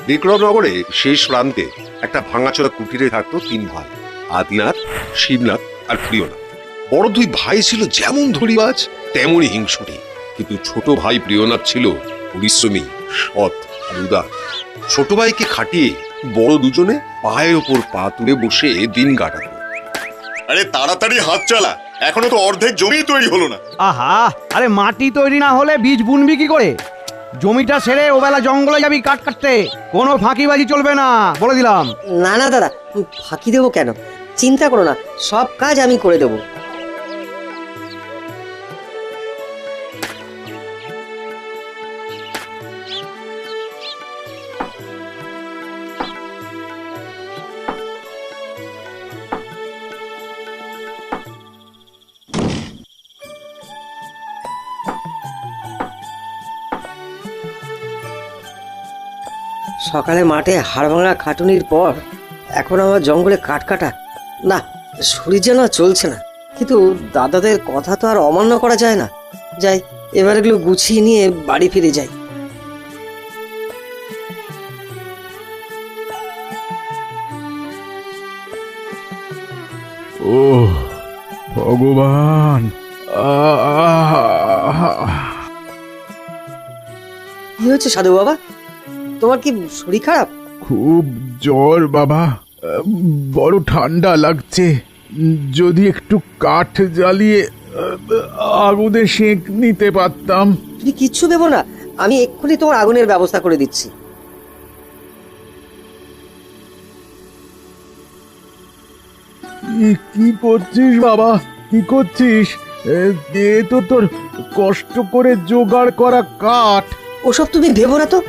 বিক্রমনগরে শেষ প্রান্তে একটা ভাঙাচোরা কুটিরে থাকতো 3 ভাই, আদিনাথ, শিবনাথ আর প্রিয়নাথ। বড় 2 ভাই ছিল যেমন ধড়িবাজ তেমনই হিংসুটে, কিন্তু ছোট ভাই প্রিয়নাথ ছিল পরিশ্রমী, সৎ আর উদার। ছোট ভাইকে খাটিয়ে বড় দুজনে পায়ের ওপর পা তুলে বসে দিন কাটাতো। আরে তাড়াতাড়ি হাত চালা, এখনো তো অর্ধেক জমি তৈরি হলো না। আহা, আরে মাটি তৈরি না হলে বীজ বুনবি কি করে? জমিটা ছেড়ে ওবেলা জঙ্গলে যাবি কাঠ কাটতে, কোনো ফাঁকিবাজি চলবে না, বলে দিলাম। না না দাদা, ফাঁকি দেবো কেন? চিন্তা করো না, সব কাজ আমি করে দেবো। সকালে মাঠে হাড়ভাঙা খাটুনির পর এখন আমার জঙ্গলে কাঠ কাটা, না শরীর যেন চলছে না। কিন্তু দাদাদের কথা তো আর অমান্য করা যায় না। যাই, এবার এগুলো গুছিয়ে নিয়ে বাড়ি ফিরে যাই। ও ভগবান, কি হয়েছে সাধু বাবা, তোমার কি শরীর খারাপ? খুব জ্বর বাবা, বড় ঠান্ডা লাগছে। যদি একটু কাঠ জ্বালিয়ে আগুনে সেঁক নিতে পারতাম। তুমি কিচ্ছু দেবো না, আমি এক্ষুনি তোমার আগুনের ব্যবস্থা করে দিচ্ছি। কি করছিস বাবা, কি করছিস? এ তো তোর কষ্ট করে জোগাড় করা কাঠ। ওসব তুমি ভেবো না তো।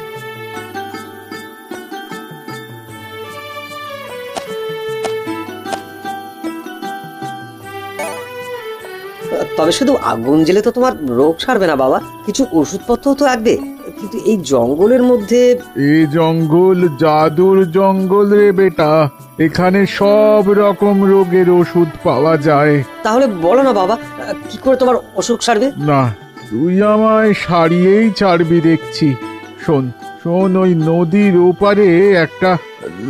তবে শুধু আগুন জ্বেলে তো তোমার রোগ সারবে না বাবা, কিছু ওষুধপত্রও তো লাগবে। কিন্তু এই জঙ্গলের মধ্যে। এই জঙ্গল জাদুর জঙ্গল রে বেটা, এখানে সব রকম রোগের ওষুধ পাওয়া যায়। তাহলে বলো না বাবা, কি করে তোমার অসুখ সারবে? না, তুই আমায় সারিয়েই ছাড়বি দেখছি। শোন শোন, ওই নদীর ওপারে একটা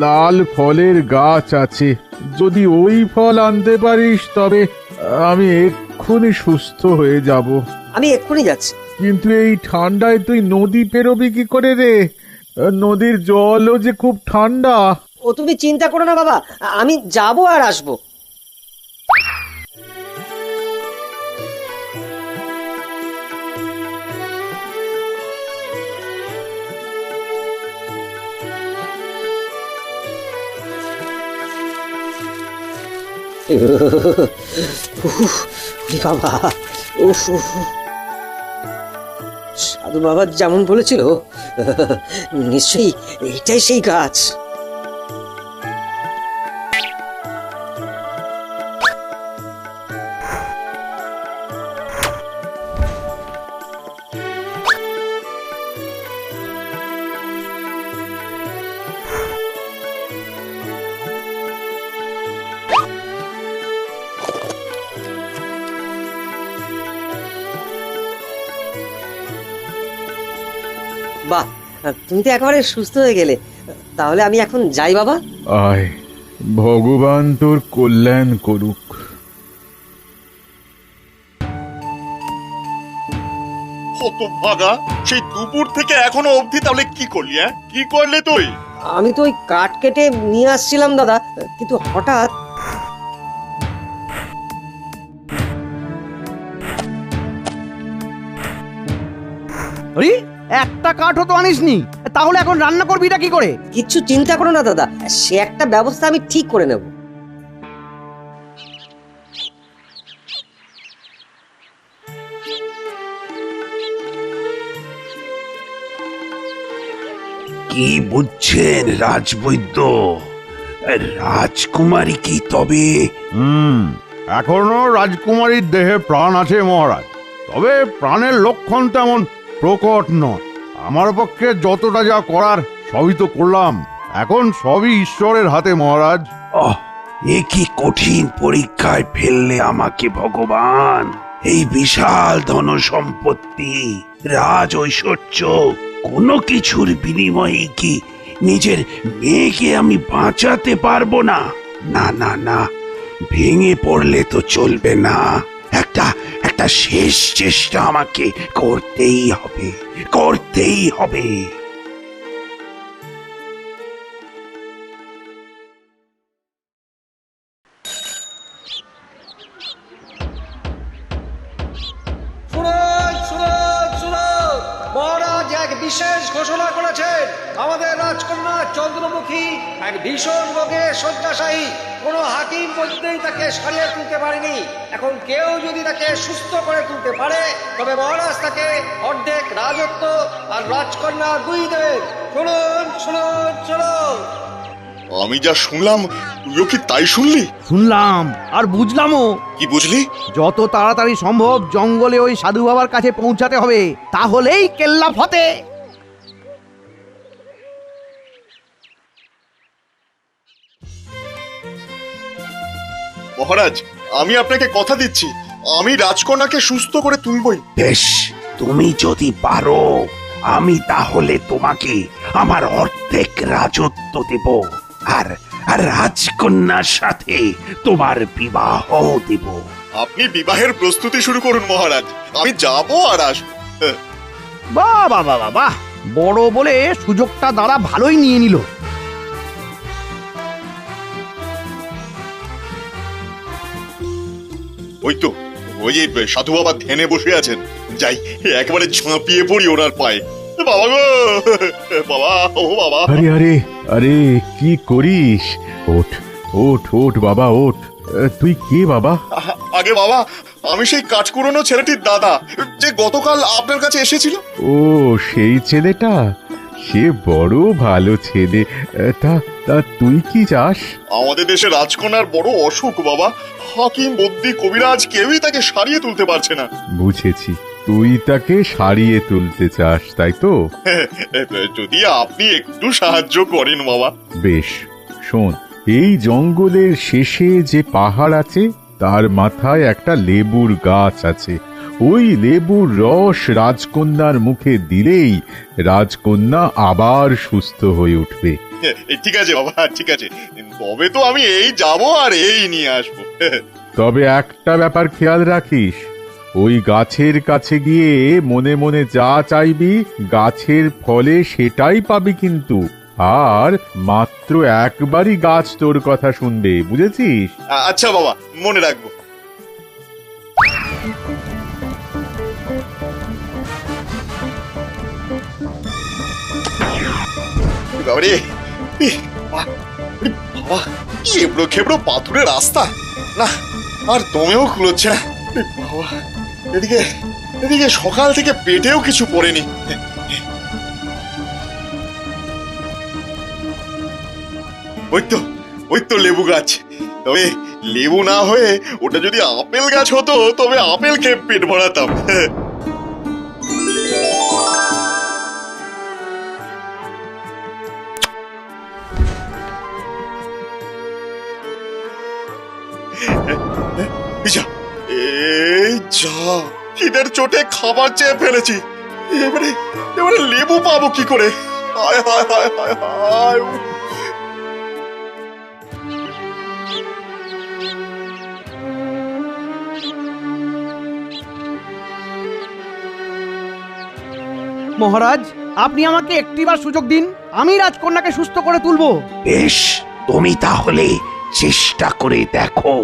লাল ফলের গাছ আছে। যদি ওই ফল আনতে পারিস তবে আমি এক্ষুনি সুস্থ হয়ে যাব। আমি এক্ষুনি যাচ্ছি। কিন্তু এই ঠান্ডায় তুই নদী পেরোবি কি করে রে? নদীর জলও যে খুব ঠান্ডা। ও তুমি চিন্তা করো না বাবা, আমি যাবো আর আসবো। বাবা, সাধু বাবা যেমন বলেছিল, নিশ্চয়ই এটাই সেই গাছ। বাহ, তুমি তো একেবারে সুস্থ হয়ে গেলে। তাহলে আমি এখন যাই বাবা। আয়, ভগবান তোর কল্যাণ করুক। হতভাগা, সেই দুপুর থেকে এখনো অবধি তাহলে কি করলি? কি করলে তুই? আমি তো ওই কাঠ কেটে নিয়ে আসছিলাম দাদা, কিন্তু হঠাৎ। আরে একটা কাঠও তো আনিসনি, তাহলে এখন রান্না করবিটা কি করে? কিচ্ছু চিন্তা করো না দাদা, সে একটা ব্যবস্থা আমি ঠিক করে নেব। কি বুঝছেন রাজবৈদ্য? রাজকুমারী কি তবে? এখনো রাজকুমারীর দেহে প্রাণ আছে মহারাজ, তবে প্রাণের লক্ষণ তেমন প্রকট নয়। আমার পক্ষে যতটা যা করার সবই তো করলাম, এখন সবই ঈশ্বরের হাতে মহারাজ। এ কি কঠিন পরীক্ষায় ফেললে আমাকে ভগবান! এই বিশাল ধন সম্পত্তি, রাজ ঐশ্বর্য কোনো কিছুর বিনিময়ে কি নিজের মেয়েকে আমি বাঁচাতে পারবো না? না না না, ভেঙে পড়লে তো চলবে না। একটা একটা শেষ চেষ্টা আমাকে করতেই হবে, করতেই হবে। মহারাজ এক বিশেষ ঘোষণা করেছেন। আমাদের রাজকন্যা চন্দ্রমুখী এক ভীষণ রোগে শয্যাশায়ী। কোনো হাকিম বৈদ্যই তাকে সারিয়ে তুলতে পারেনি। এখন কেউ যদি তাকে সুস্থ করে তুলতে পারে তবে মহারাজ তাকে অর্ধেক রাজত্ব আর রাজকন্যা দুই দেবেন। শুনুন শুনুন শুনুন। আমি যা শুনলাম তুইও কি তাই শুনলি? শুনলাম আর বুঝলামও। কি বুঝলি? যত তাড়াতাড়ি সম্ভব জঙ্গলে ওই সাধু বাবার কাছে পৌঁছাতে হবে, তাহলেই কেল্লা ফতে। মহারাজ, আমি আপনাকে কথা দিচ্ছি, আমি রাজকন্যাকে সুস্থ করে তুলবই। বেশ, তুমি যদি পারো আমি তাহলে তোমাকে আমার অর্ধেক রাজত্ব দেব, আর আর রাজকন্যার সাথে তোমার বিবাহ দেব। আপনি বিবাহের প্রস্তুতি শুরু করুন মহারাজ, আমি যাব আর আসবো। বাহ বাহ বাহ বাহ, বড় বলে সুযোগটা দাঁড়া ভালোই নিয়ে নিল। ওই তো, ওই যে সাধু বাবা ধ্যানে বসে আছেন, যাই একেবারে ঝাঁপিয়ে পড়ি ওনার পায়ে। বাবা গো, বাবা, ও বাবা। আরে আরে আরে, কি করিস? ওঠ ওঠ ওঠ বাবা, ওঠ। তুই কে বাবা? আগে বাবা, আমি সেই কাঠকুড়োনো ছেলেটির দাদা, যে গতকাল আপনার কাছে এসেছিল। ও, সেই ছেলেটা? সে বড় ভালো ছেলে। তা তা তুই কি চাস? আমাদের দেশে রাজকন্যার বড় অসুখ বাবা, হাকিম বদ্যি কবিরাজ কেউই তাকে সারিয়ে তুলতে পারছে না। বুঝেছি, তুই তাকে সারিয়ে তুলতে চাস, তাই তো? যদি আপনি একটু সাহায্য করেন বাবা। বেশ, শোন, এই জঙ্গলের শেষে যে পাহাড় আছে তার মাথায় একটা লেবুর গাছ আছে। ওই লেবুর রস রাজকন্যার মুখে দিলেই রাজকন্যা আবার সুস্থ হয়ে উঠবে। ঠিক আছে বাবা, ঠিক আছে, তবে তো আমি এই যাব আর এই নিয়ে আসবো। তবে একটা ব্যাপার খেয়াল রাখিস, ওই গাছের কাছে গিয়ে মনে মনে যা চাইবি গাছের ফলে সেটাই পাবি কিন্তু। আর মাত্র একবারই গাছ তোর কথা শুনবে, বুঝেছিস? আচ্ছা বাবা, মনে রাখবো। বাবারে, বাবা, কি এবড়ো খেবড়ো পাথুরের রাস্তা, না আর দমেও খুলোচ্ছে না। বাবা, এদিকে এদিকে সকাল থেকে পেটেও কিছু পড়েনি। ওই তো লেবু গাছ, তবে লেবু না হয়ে ওটা যদি আপেল গাছ হতো তবে আপেল খেয়ে পেট ভরাতাম। এই যা, খিদের চোটে খাবার চেয়ে ফেলেছি, এবারে এবারে লেবু পাবো কি করে? হায় হায় হায় হায় হায়। মহারাজ, আপনি আমাকে একটিবার সুযোগ দিন, আমি রাজকন্যাকে সুস্থ করে তুলবো। বেশ, তুমি তাহলে চেষ্টা করে দেখো।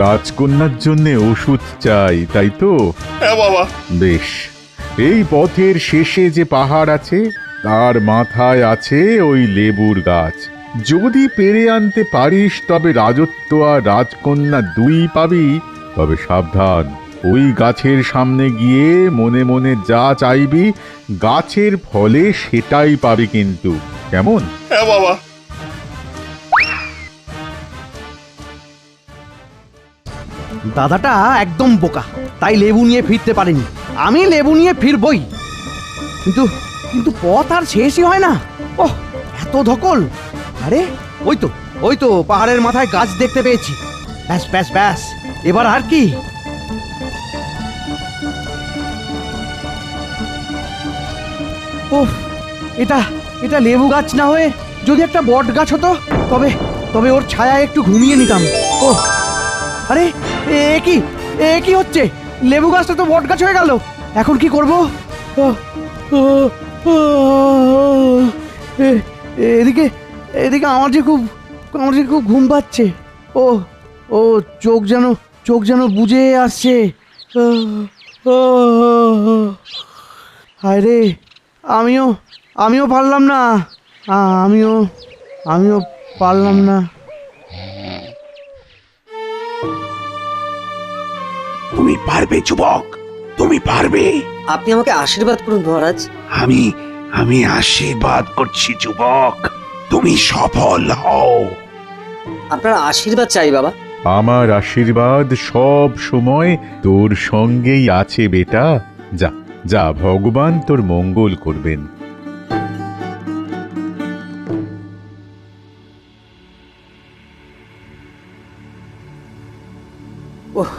রাজকন্যার জন্য ওষুধ চাই, তাই তো? হ্যাঁ বাবা। বেশ, এই পথের শেষে যে পাহাড় আছে তার মাথায় আছে ওই লেবুর গাছ। যদি পেরে আনতে পারিস তবে রাজত্ব আর রাজকন্যা দুই পাবি। তবে সাবধান, ওই গাছের সামনে গিয়ে মনে মনে যা চাইবি গাছের ফলে সেটাই পাবি কিন্তু, কেমন? হ্যাঁ বাবা। দাদাটা একদম বোকা, তাই লেবু নিয়ে ফিরতে পারেনি। আমি লেবু নিয়ে ফিরবই, কিন্তু কিন্তু পথ আর শেষই হয় না। ওহ, এত ধকল! আরে ওই তো পাহাড়ের মাথায় গাছ দেখতে পেয়েছি। ব্যাস ব্যাস ব্যাস, এবার আর কি? ওহ, এটা এটা লেবু গাছ না হয়ে যদি একটা বট গাছ হতো, তবে তবে ওর ছায়ায় একটু ঘুমিয়ে নিতাম। ও আরে, এ কি হচ্ছে? লেবু গাছটা তো বট গাছ হয়ে গেল, এখন কি করব? এদিকে এদিকে আমার যে খুব ঘুম পাচ্ছে। ও ও চোখ যেন বুজে আসছে। হায় রে, আমিও পারলাম না, আমিও পারলাম না। তুমি পারবে যুবক, তুমি পারবে। আপনি আমাকে আশীর্বাদ করুন মহারাজ। আমি আশীর্বাদ করছি যুবক, তুমি সফল হও। আপনার আশীর্বাদ চাই বাবা। আমার আশীর্বাদ সব সময় তোর সঙ্গেই আছে বেটা। যা যা, ভগবান তোর মঙ্গল করবেন। ওহ,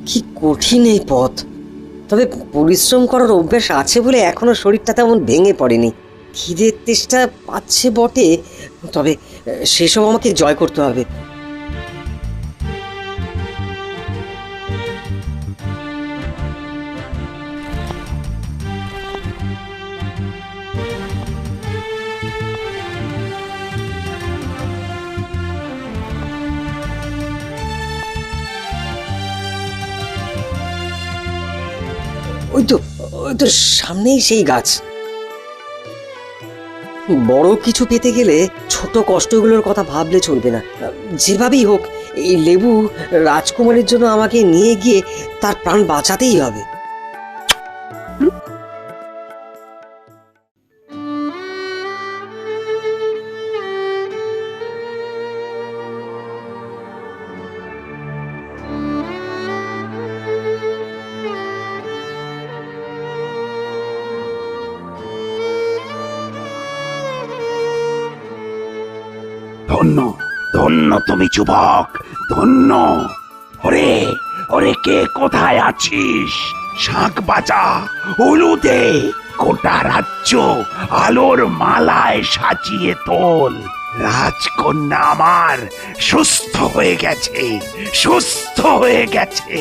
কি কঠিন এই পথ। তবে পরিশ্রম করার অভ্যাস আছে বলে এখনো শরীরটা তেমন ভেঙে পড়েনি। খিদের তেষ্টা পাচ্ছে বটে, তবে সেসব আমাকে জয় করতে হবে। ওই তো সামনেই সেই গাছ। বড় কিছু পেতে গেলে ছোট কষ্টগুলোর কথা ভাবলে চলবে না। যেভাবেই হোক এই লেবু রাজকুমারীর জন্য আমাকে নিয়ে গিয়ে তার প্রাণ বাঁচাতেই হবে। ধন্য ধন্য তুমি যুবক, ধন্য। ওরে কে কোথায় আছিস? শাঁখ বাজা, হলুদে গোটা রাজ্য আলোর মালায় সাজিয়ে তোল। রাজকন্যা আমার সুস্থ হয়ে গেছে, সুস্থ হয়ে গেছে।